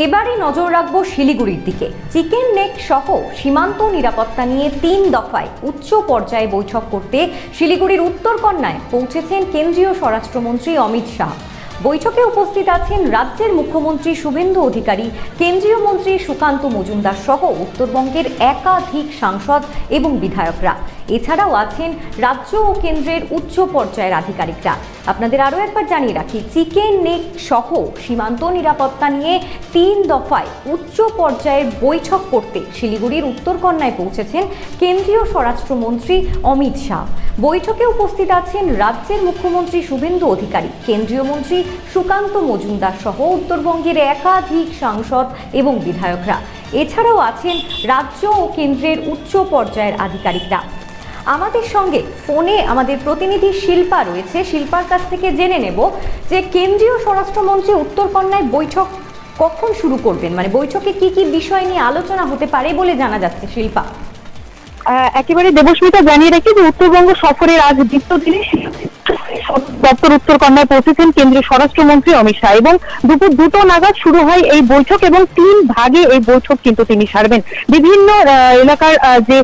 এবারই নজর রাখবো শিলিগুড়ির দিকে। চিকেন নেক সহ সীমান্ত নিরাপত্তা নিয়ে 3 দফায় উচ্চ পর্যায়ে বৈঠক করতে শিলিগুড়ির উত্তরকন্যায় পৌঁছেছেন কেন্দ্রীয় স্বরাষ্ট্রমন্ত্রী অমিত শাহ। বৈঠকে উপস্থিত আছেন রাজ্যের মুখ্যমন্ত্রী শুভেন্দু অধিকারী, কেন্দ্রীয় মন্ত্রী সুকান্ত মজুমদার সহ উত্তরবঙ্গের একাধিক সাংসদ এবং বিধায়করা। এছাড়াও আছেন রাজ্য ও কেন্দ্রের উচ্চ পর্যায়ের আধিকারিকরা। আপনাদের আরও একবার জানিয়ে রাখি, চিকেন নেক সহ সীমান্ত নিরাপত্তা নিয়ে 3 দফায় উচ্চ পর্যায়ের বৈঠক করতে শিলিগুড়ির উত্তরকন্যায় পৌঁছেছেন কেন্দ্রীয় স্বরাষ্ট্রমন্ত্রী অমিত শাহ। বৈঠকে উপস্থিত আছেন রাজ্যের মুখ্যমন্ত্রী শুভেন্দু অধিকারী, কেন্দ্রীয় মন্ত্রী সুকান্ত মজুমদার সহ উত্তরবঙ্গের একাধিক সাংসদ এবং বিধায়করা। এছাড়াও আছেন রাজ্য ও কেন্দ্রের উচ্চ পর্যায়ের আধিকারিকরা। আমাদের সঙ্গে ফোনে আমাদের প্রতিনিধি শিল্পা রয়েছে। শিল্পার কাছ থেকে জেনে নেব যে কেন্দ্রীয় স্বরাষ্ট্রমন্ত্রী উত্তরকন্যায় বৈঠক কখন শুরু করবেন, মানে বৈঠকে কি কি বিষয় নিয়ে আলোচনা হতে পারে বলে জানা যাচ্ছে। শিল্পা, একেবারে দেবস্মিতা জানিয়ে রাখি যে উত্তরবঙ্গ সফরের আজ দ্বিতীয় দিনে দপ্তর উত্তরকন্যায় পৌঁছেছেন কেন্দ্রীয় স্বরাষ্ট্রমন্ত্রী অমিত শাহ এবং দুপুর 2টা নাগাদ শুরু হয় এই বৈঠক এবং 3 ভাগে এই বৈঠক কিন্তু তিনি সারবেন। বিভিন্ন এলাকার যে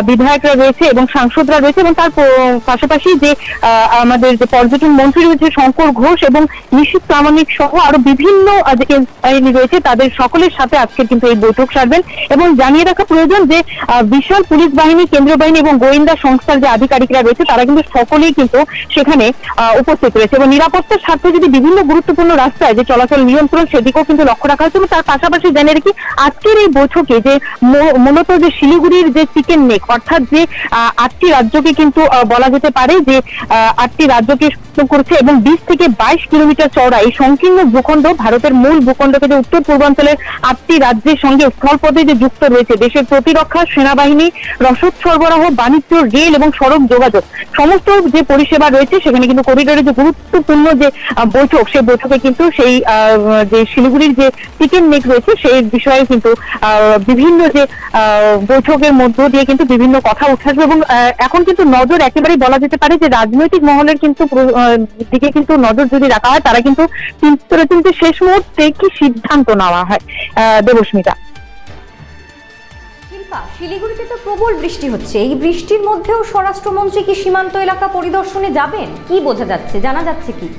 বিধায়করা রয়েছে এবং সাংসদরা রয়েছে এবং তার পাশাপাশি যে আমাদের যে পর্যটন মন্ত্রী রয়েছে শঙ্কর ঘোষ এবং নিশীথ প্রামাণিক সহ আরো বিভিন্ন যে বাহিনী রয়েছে তাদের সকলের সাথে আজকে কিন্তু এই বৈঠক সারবেন। এবং জানিয়ে রাখা প্রয়োজন যে বিশাল পুলিশ বাহিনী, কেন্দ্রীয় বাহিনী এবং গোয়েন্দা সংস্থার যে আধিকারিকরা রয়েছে তারা কিন্তু সকলেই কিন্তু সেখানে উপস্থিত রয়েছে এবং নিরাপত্তার স্বার্থে যদি বিভিন্ন গুরুত্বপূর্ণ রাস্তায় যে চলাচল নিয়ন্ত্রণ সেদিকেও কিন্তু লক্ষ্য রাখা হচ্ছে। এবং তার পাশাপাশি জানিয়ে রাখি আজকের এই বৈঠকে যে মূলত যে শিলিগুড়ির যে চিকেন নেক অর্থাৎ যে 8টি রাজ্যকে কিন্তু বলা যেতে পারে যে 8টি রাজ্যকে করছে এবং 20 থেকে 22 কিলোমিটার চওড়া এই সংকীর্ণ ভূখণ্ড ভারতের মূল ভূখণ্ডকে যে উত্তর পূর্বাঞ্চলের 8টি রাজ্যের সঙ্গে স্থলপথে যে যুক্ত রয়েছে দেশের প্রতিরক্ষা, সেনাবাহিনী, রসদ সরবরাহ, বাণিজ্য, রেল এবং সড়ক যোগাযোগ সমস্ত যে পরিষেবা রয়েছে সেখানে কিন্তু করিডোরে যে গুরুত্বপূর্ণ যে বৈঠক সেই বৈঠকে কিন্তু সেই যে শিলিগুড়ির যে চিকেন নেক রয়েছে সেই বিষয়ে কিন্তু বিভিন্ন যে বৈঠকের মধ্য দিয়ে কিন্তু বিভিন্ন কথা উঠে আসবে এবং এখন কিন্তু নজর একেবারে বলা যেতে পারে যে রাজনৈতিক মহলের কিন্তু দিকে কিন্তু নজর যদি রাখা হয় তারা কিন্তু শেষ মুহূর্তে কি সিদ্ধান্ত নেওয়া হয়। দেবস্মিতা, শিলিগুড়িতে তো প্রবল বৃষ্টি হচ্ছে, এই বৃষ্টির মধ্যেও স্বরাষ্ট্রমন্ত্রী কি সীমান্ত এলাকা পরিদর্শনে যাবেন? কি বোঝা যাচ্ছে, জানা যাচ্ছে কি?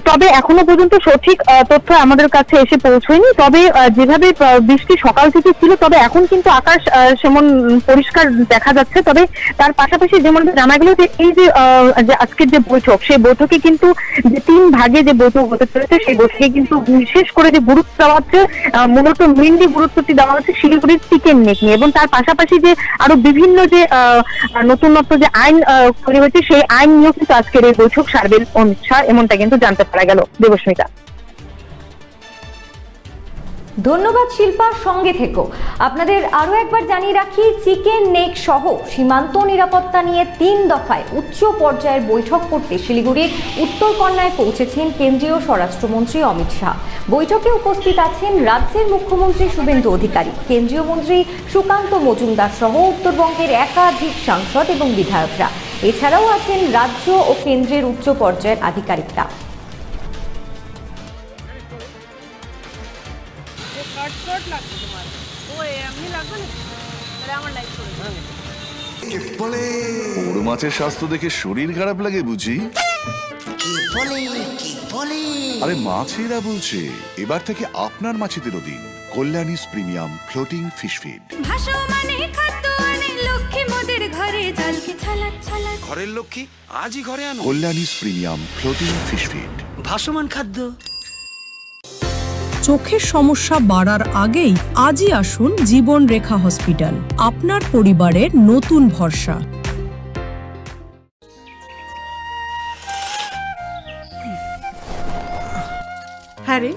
তবে এখনো পর্যন্ত সঠিক তথ্য আমাদের কাছে এসে পৌঁছয়নি। তবে যেভাবে বৃষ্টি সকাল থেকে ছিল তবে এখন কিন্তু আকাশ সেমন পরিষ্কার দেখা যাচ্ছে। তবে তার পাশাপাশি যেমন জানা গেল যে এই যে আজকের যে বৈঠক সেই বৈঠকে কিন্তু যে 3 ভাগে যে বৈঠক হতে চলেছে সেই বৈঠকে কিন্তু বিশেষ করে যে গুরুত্ব দেওয়া হচ্ছে মূলত মেইনলি গুরুত্বটি দেওয়া হচ্ছে শিলিগুড়ির চিকেন নেক নিয়ে এবং তার পাশাপাশি যে আরো বিভিন্ন যে নতুনত্ব যে আইন তৈরি হয়েছে সেই আইন নিয়েও কিন্তু আজকের এই বৈঠক সারবেন অমিত শাহ এমনটা কিন্তু জানতে পারা গেল। দেবস্মিতা, ধন্যবাদ শিল্পার সঙ্গে থেকো। আপনাদের আরো একবার জানিয়ে রাখি, চিকেন নেক সহ সীমান্ত নিরাপত্তা নিয়ে 3 দফায় উচ্চ পর্যায়ের বৈঠক করতে শিলিগুড়ির উত্তরকন্যায় পৌঁছেছেন কেন্দ্রীয় স্বরাষ্ট্রমন্ত্রী অমিত শাহ। বৈঠকে উপস্থিত আছেন রাজ্যের মুখ্যমন্ত্রী শুভেন্দু অধিকারী, কেন্দ্রীয় মন্ত্রী সুকান্ত মজুমদার সহ উত্তরবঙ্গের একাধিক সাংসদ এবং বিধায়করা। এছাড়াও আছেন রাজ্য ও কেন্দ্রের উচ্চ পর্যায়ের আধিকারিকরা। বড় মাছের স্বাস্থ্য দেখে শরীর খারাপ লাগে বুঝি? আরে মাছেরা বলছে এবার থেকে আপনার মাছেদেরও দিন কল্যাণীস প্রিমিয়াম ফ্লোটিং ফিশ ফিড। ঘরের লক্ষ্মী আজই ঘরে আনো কল্যাণীস প্রিমিয়াম ফ্লোটিং ফিশ ফিড, ভাসমান খাদ্য। চোখের সমস্যা বাড়ার আগেই আজই আসুন জীবন রেখা হসপিটাল, আপনার পরিবারের নতুন ভরসা। হ্যাঁ রে,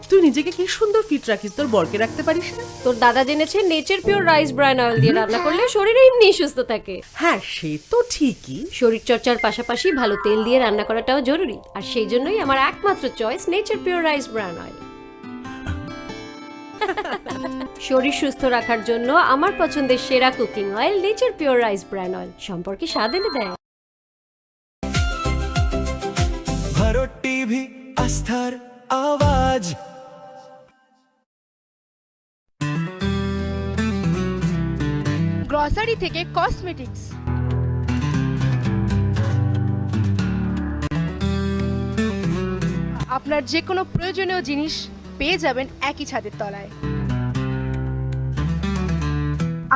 তুই নিজেকে কি সুন্দর ফিট রাখিস, তোর বরকে রাখতে পারিস না? তোর দাদা জেনেছে nature pure rice bran oil দিয়ে রান্না করলে শরীর এমনি সুস্থ থাকে। হ্যাঁ সে তো ঠিকই, শরীর চর্চার পাশাপাশি ভালো তেল দিয়ে রান্না করাটাও জরুরি, আর সেই জন্যই আমার একমাত্র choice nature pure rice bran oil. শরীর সুস্থ রাখার জন্য আমার পছন্দের সেরা cooking oil nature pure rice bran oil, সম্পর্কে স্বাদ এনে দেয়। ভরো টিভি আস্থার আওয়াজ। গ্রসারি থেকে কসমেটিক্স, আপনার যে কোনো প্রয়োজনীয় জিনিস পেয়ে যাবেন একই ছাদের তলায়।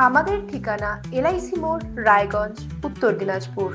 আমাদের ঠিকানা LIC মোড়, রায়গঞ্জ, উত্তর দিনাজপুর।